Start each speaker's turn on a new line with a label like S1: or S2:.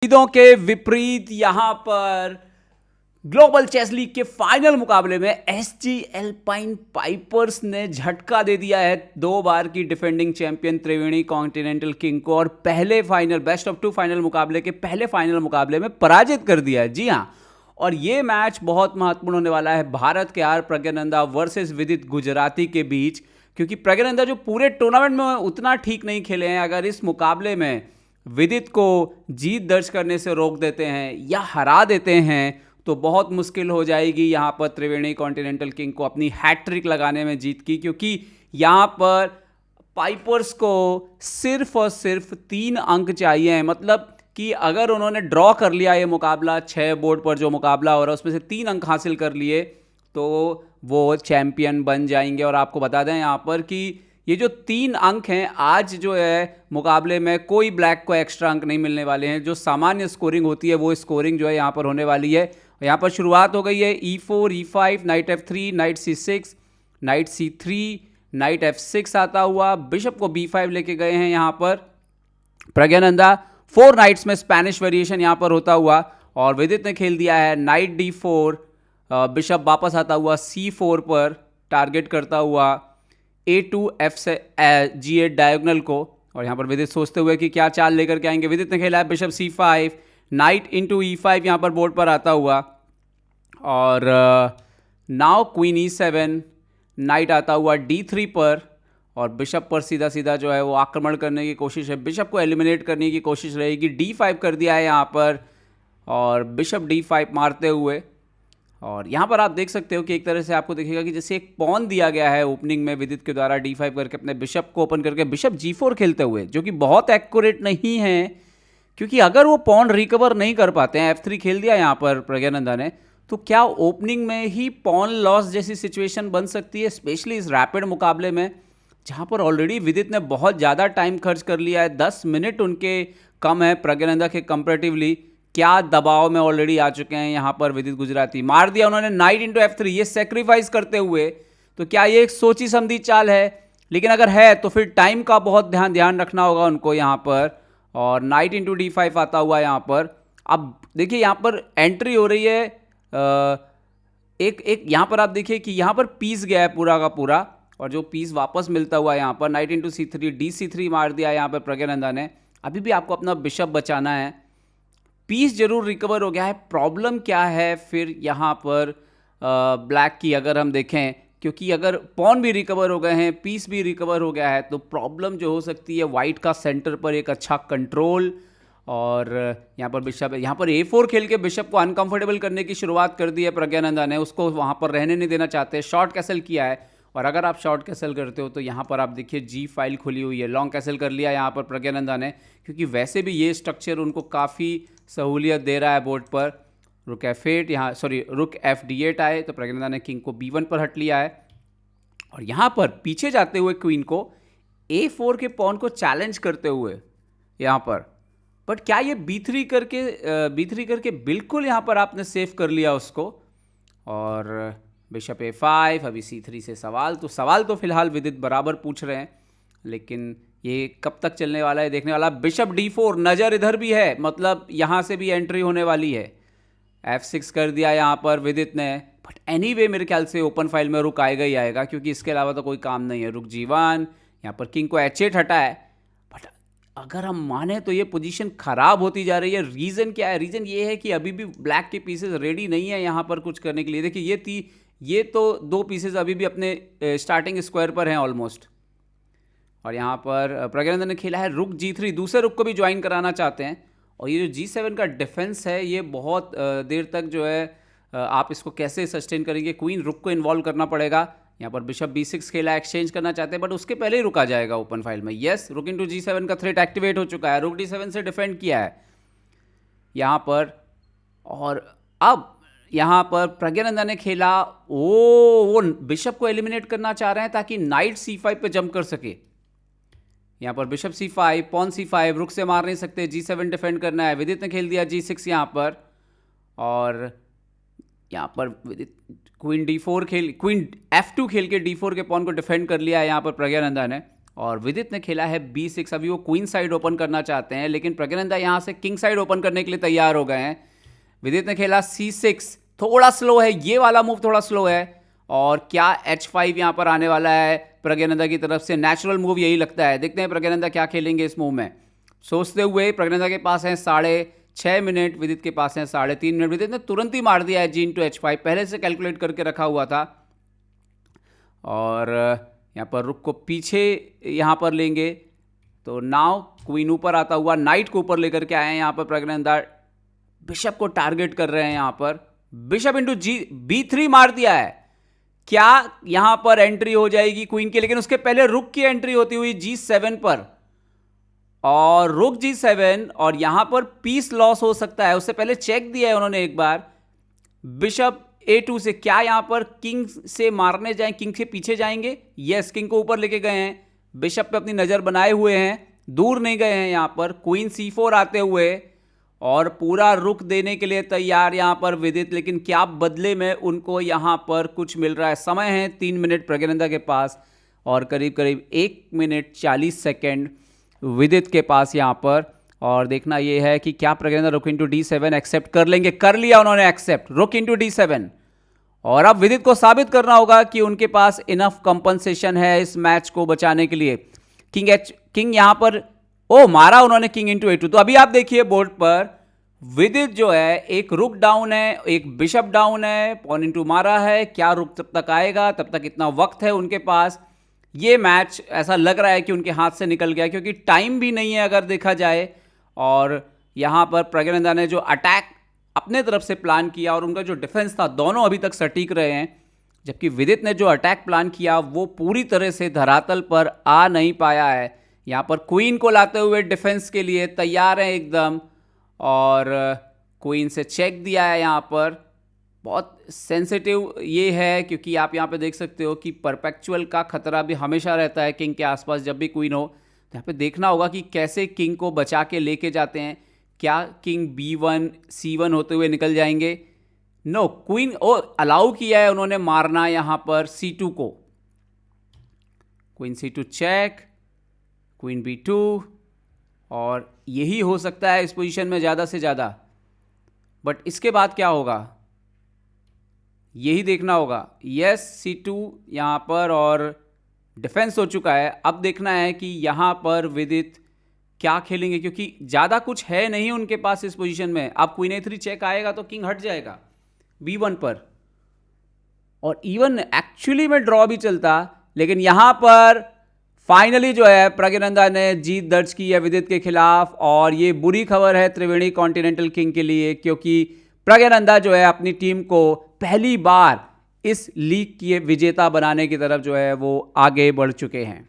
S1: उम्मीदों के विपरीत यहां पर ग्लोबल चेस लीग के फाइनल मुकाबले में एसजी एल्पाइन पाइपर्स ने झटका दे दिया है 2 बार की डिफेंडिंग चैंपियन त्रिवेणी कॉन्टिनेंटल किंग को और पहले फाइनल बेस्ट ऑफ 2 फाइनल मुकाबले के पहले फाइनल मुकाबले में पराजित कर दिया है। जी हां, और ये मैच बहुत महत्वपूर्ण होने वाला है भारत के आर प्रज्ञानंदा वर्सेस विदित गुजराती के बीच, क्योंकि प्रज्ञानंदा जो पूरे टूर्नामेंट में उतना ठीक नहीं खेले हैं, अगर इस मुकाबले में विदित को जीत दर्ज करने से रोक देते हैं या हरा देते हैं तो बहुत मुश्किल हो जाएगी यहां पर त्रिवेणी कॉन्टिनेंटल किंग को अपनी हैट्रिक लगाने में जीत की, क्योंकि यहां पर पाइपर्स को सिर्फ और सिर्फ 3 अंक चाहिए। मतलब कि अगर उन्होंने ड्रॉ कर लिया ये मुकाबला, 6 बोर्ड पर जो मुकाबला हो रहा है उसमें से 3 अंक हासिल कर लिए तो वो चैंपियन बन जाएंगे। और आपको बता दें यहाँ पर कि ये जो 3 अंक हैं, आज जो है मुकाबले में कोई ब्लैक को एक्स्ट्रा अंक नहीं मिलने वाले हैं। जो सामान्य स्कोरिंग होती है वो स्कोरिंग जो है यहाँ पर होने वाली है। यहाँ पर शुरुआत हो गई है E4 E5 night F3 night C6 night C3 night F6 आता हुआ, बिशप को B5 लेके गए हैं यहाँ पर प्रज्ञानंदा। 4 नाइट्स में स्पेनिश वेरिएशन यहाँ पर होता हुआ, और विदित ने खेल दिया है नाइट D4, बिशप वापस आता हुआ C4 पर टारगेट करता हुआ A2 F से G8 डायगोनल को। और यहाँ पर विदित सोचते हुए कि क्या चाल लेकर के आएंगे, विदित ने खेला है bishop C5 night into E5 यहाँ पर बोर्ड पर आता हुआ, और नाउ क्वीन E7 नाइट आता हुआ D3 पर, और बिशप पर सीधा सीधा जो है वो आक्रमण करने की कोशिश है, बिशप को एलिमिनेट करने की कोशिश रहेगी। D5 कर दिया है यहाँ पर, और बिशप D5 मारते हुए। और यहाँ पर आप देख सकते हो कि एक तरह से आपको दिखेगा कि जैसे एक पॉन दिया गया है ओपनिंग में विदित के द्वारा D5 करके अपने बिशप को ओपन करके बिशप G4 खेलते हुए, जो कि बहुत एक्यूरेट नहीं है, क्योंकि अगर वो पॉन रिकवर नहीं कर पाते हैं, F3 खेल दिया यहाँ पर प्रज्ञानंदा ने, तो क्या ओपनिंग में ही पॉन लॉस जैसी सिचुएशन बन सकती है, स्पेशली इस रैपिड मुकाबले में जहाँ पर ऑलरेडी विदित ने बहुत ज़्यादा टाइम खर्च कर लिया है। 10 मिनट उनके कम है प्रज्ञानंदा के कंपेरेटिवली। क्या दबाव में ऑलरेडी आ चुके हैं यहाँ पर विदित गुजराती। मार दिया उन्होंने नाइट इंटू F3, ये सेक्रीफाइस करते हुए। तो क्या ये एक सोची समझी चाल है? लेकिन अगर है तो फिर टाइम का बहुत ध्यान रखना होगा उनको यहाँ पर। और नाइट इंटू D5 आता हुआ यहाँ पर। अब देखिए यहाँ पर एंट्री हो रही है, एक यहाँ पर आप देखिए कि यहाँ पर पीस गया है पूरा का पूरा, और जो पीस वापस मिलता हुआ यहाँ पर नाइट इंटू C3 D3 मार दिया यहाँ पर प्रज्ञानंदा ने। अभी भी आपको अपना बिशप बचाना है, पीस जरूर रिकवर हो गया है। प्रॉब्लम क्या है फिर यहाँ पर ब्लैक की अगर हम देखें, क्योंकि अगर पॉन भी रिकवर हो गए हैं, पीस भी रिकवर हो गया है, तो प्रॉब्लम जो हो सकती है वाइट का सेंटर पर एक अच्छा कंट्रोल। और यहाँ पर बिशप, यहाँ पर A4 खेल के बिशप को अनकंफर्टेबल करने की शुरुआत कर दी है प्रज्ञानंदा ने, उसको वहाँ पर रहने नहीं देना चाहते। शॉर्ट कैसल किया है, और अगर आप शॉर्ट कैसल करते हो तो यहाँ पर आप देखिए G फाइल खुली हुई है। लॉन्ग कैसल कर लिया यहाँ पर प्रज्ञानंदा ने, क्योंकि वैसे भी ये स्ट्रक्चर उनको काफ़ी सहूलियत दे रहा है बोर्ड पर। रुक F8 यहाँ, सॉरी रुक F D8 आए तो प्रज्ञानंदा ने किंग को B1 पर हट लिया है, और यहाँ पर पीछे जाते हुए क्वीन को A4 के पॉन को चैलेंज करते हुए यहाँ पर। बट क्या ये B3 करके बिल्कुल यहाँ पर आपने सेव कर लिया उसको, और बिशप A5, अभी C3 से सवाल तो फिलहाल विदित बराबर पूछ रहे हैं, लेकिन ये कब तक चलने वाला है देखने वाला। बिशप D4, नज़र इधर भी है, मतलब यहाँ से भी एंट्री होने वाली है। F6 कर दिया यहाँ पर विदित ने, बट एनीवे मेरे ख्याल से ओपन फाइल में रुक आएगा ही आएगा, क्योंकि इसके अलावा तो कोई काम नहीं है। रुक G1, यहाँ पर किंग को H8 हटा है, बट अगर हम माने तो ये पोजीशन खराब होती जा रही है। रीज़न क्या है? रीज़न ये है कि अभी भी ब्लैक के पीसेस रेडी नहीं है यहाँ पर कुछ करने के लिए। देखिए ये तो 2 पीसेस अभी भी अपने स्टार्टिंग स्क्वायर पर हैं ऑलमोस्ट, और यहाँ पर प्रज्ञानंदा ने खेला है रुक G3, दूसरे रुक को भी ज्वाइन कराना चाहते हैं। और ये जो G7 का डिफेंस है, ये बहुत देर तक जो है आप इसको कैसे सस्टेन करेंगे। क्वीन रुक को इन्वॉल्व करना पड़ेगा। यहाँ पर बिशप B6 खेला, एक्सचेंज करना चाहते हैं, बट उसके पहले ही रुका जाएगा ओपन फाइल में। यस, रुक इंटू G7 का थ्रेट एक्टिवेट हो चुका है, रुक D7 से डिफेंड किया है यहाँ पर। और अब यहाँ पर प्रज्ञानंदा ने खेला, वो बिशप को एलिमिनेट करना चाह रहे हैं ताकि नाइट C5 पे जंप कर सके। यहाँ पर बिशप C5, पॉन C5, रुक से मार नहीं सकते, G7 डिफेंड करना है। विदित ने खेल दिया G6 यहाँ पर, और यहाँ पर विदित क्वीन F2 खेल के D4 के पॉन को डिफेंड कर लिया है यहाँ पर प्रज्ञानंदा ने। और विदित ने खेला है B6। अभी वो क्वीन साइड ओपन करना चाहते हैं, लेकिन प्रज्ञानंदा यहाँ से किंग साइड ओपन करने के लिए तैयार हो गए हैं। विदित ने खेला C6, थोड़ा स्लो है, ये वाला मूव थोड़ा स्लो है। और क्या H5 यहाँ पर आने वाला है प्रज्ञानंदा की तरफ से। नेचुरल मूव यही लगता है। देखते हैं प्रज्ञानंदा क्या खेलेंगे इस मूव में। सोचते हुए प्रज्ञानंदा के पास है 6.5 मिनट, विदित के पास है 3.5 मिनट। विदित ने तुरंत ही मार दिया है G/H5, पहले से कैलकुलेट करके रखा हुआ था। और यहाँ पर रुक को पीछे यहाँ पर लेंगे तो नाव क्वीन ऊपर आता हुआ नाइट को ऊपर लेकर के आए हैं यहाँ पर प्रज्ञानंदा। बिशप को टारगेट कर रहे हैं यहाँ पर। बिशप इंटू B3 मार दिया है। क्या यहाँ पर एंट्री हो जाएगी क्वीन की, लेकिन उसके पहले रुक की एंट्री होती हुई G7 पर, और रुक G7 और यहां पर पीस लॉस हो सकता है। उससे पहले चेक दिया है उन्होंने एक बार। बिशप A2 से क्या यहां पर किंग से मारने जाएं, किंग के पीछे जाएंगे। यस, किंग को ऊपर लेके गए हैं, बिशप पे अपनी नजर बनाए हुए हैं, दूर नहीं गए हैं यहां पर। क्वीन C4 आते हुए और पूरा रुक देने के लिए तैयार यहां पर विदित, लेकिन क्या बदले में उनको यहां पर कुछ मिल रहा है। समय है 3 मिनट प्रज्ञानंदा के पास और करीब करीब 1 मिनट 40 सेकेंड विदित के पास यहां पर। और देखना यह है कि क्या प्रज्ञानंदा रुक इंटू D7 एक्सेप्ट कर लेंगे। कर लिया उन्होंने एक्सेप्ट, रुक इंटू D7। और अब विदित को साबित करना होगा कि उनके पास इनफ कंपनसेशन है इस मैच को बचाने के लिए। किंग यहां पर मारा उन्होंने किंग इंटू A2। तो अभी आप देखिए बोर्ड पर विदित जो है, एक रुक डाउन है, एक बिशप डाउन है, पॉन इंटू मारा है। क्या रुक तब तक आएगा, तब तक इतना वक्त है उनके पास। ये मैच ऐसा लग रहा है कि उनके हाथ से निकल गया, क्योंकि टाइम भी नहीं है अगर देखा जाए। और यहां पर प्रज्ञानंदा ने जो अटैक अपने तरफ से प्लान किया और उनका जो डिफेंस था, दोनों अभी तक सटीक रहे हैं। जबकि विदित ने जो अटैक प्लान किया वो पूरी तरह से धरातल पर आ नहीं पाया है। यहां पर क्वीन को लाते हुए डिफेंस के लिए तैयार है एकदम, और क्वीन से चेक दिया है यहाँ पर। बहुत सेंसिटिव ये है, क्योंकि आप यहाँ पे देख सकते हो कि परपेचुअल का खतरा भी हमेशा रहता है किंग के आसपास जब भी क्वीन हो। तो यहाँ पे देखना होगा कि कैसे किंग को बचा के लेके जाते हैं। क्या किंग B1 C1 होते हुए निकल जाएंगे? नो, क्वीन अलाउ किया है उन्होंने मारना यहाँ पर C2 को। Queen C2 check, queen B2, और यही हो सकता है इस पोजीशन में ज़्यादा से ज़्यादा। बट इसके बाद क्या होगा यही देखना होगा। यस, C2 यहाँ पर और डिफेंस हो चुका है। अब देखना है कि यहाँ पर विदित क्या खेलेंगे, क्योंकि ज़्यादा कुछ है नहीं उनके पास इस पोजीशन में। अब क्वीन A3 चेक आएगा तो किंग हट जाएगा B1 पर, और इवन एक्चुअली में ड्रॉ भी चलता। लेकिन यहाँ पर फाइनली जो है प्रज्ञानंदा ने जीत दर्ज की है विदित के खिलाफ। और ये बुरी खबर है त्रिवेणी कॉन्टिनेंटल किंग के लिए, क्योंकि प्रज्ञानंदा जो है अपनी टीम को पहली बार इस लीग के विजेता बनाने की तरफ जो है वो आगे बढ़ चुके हैं।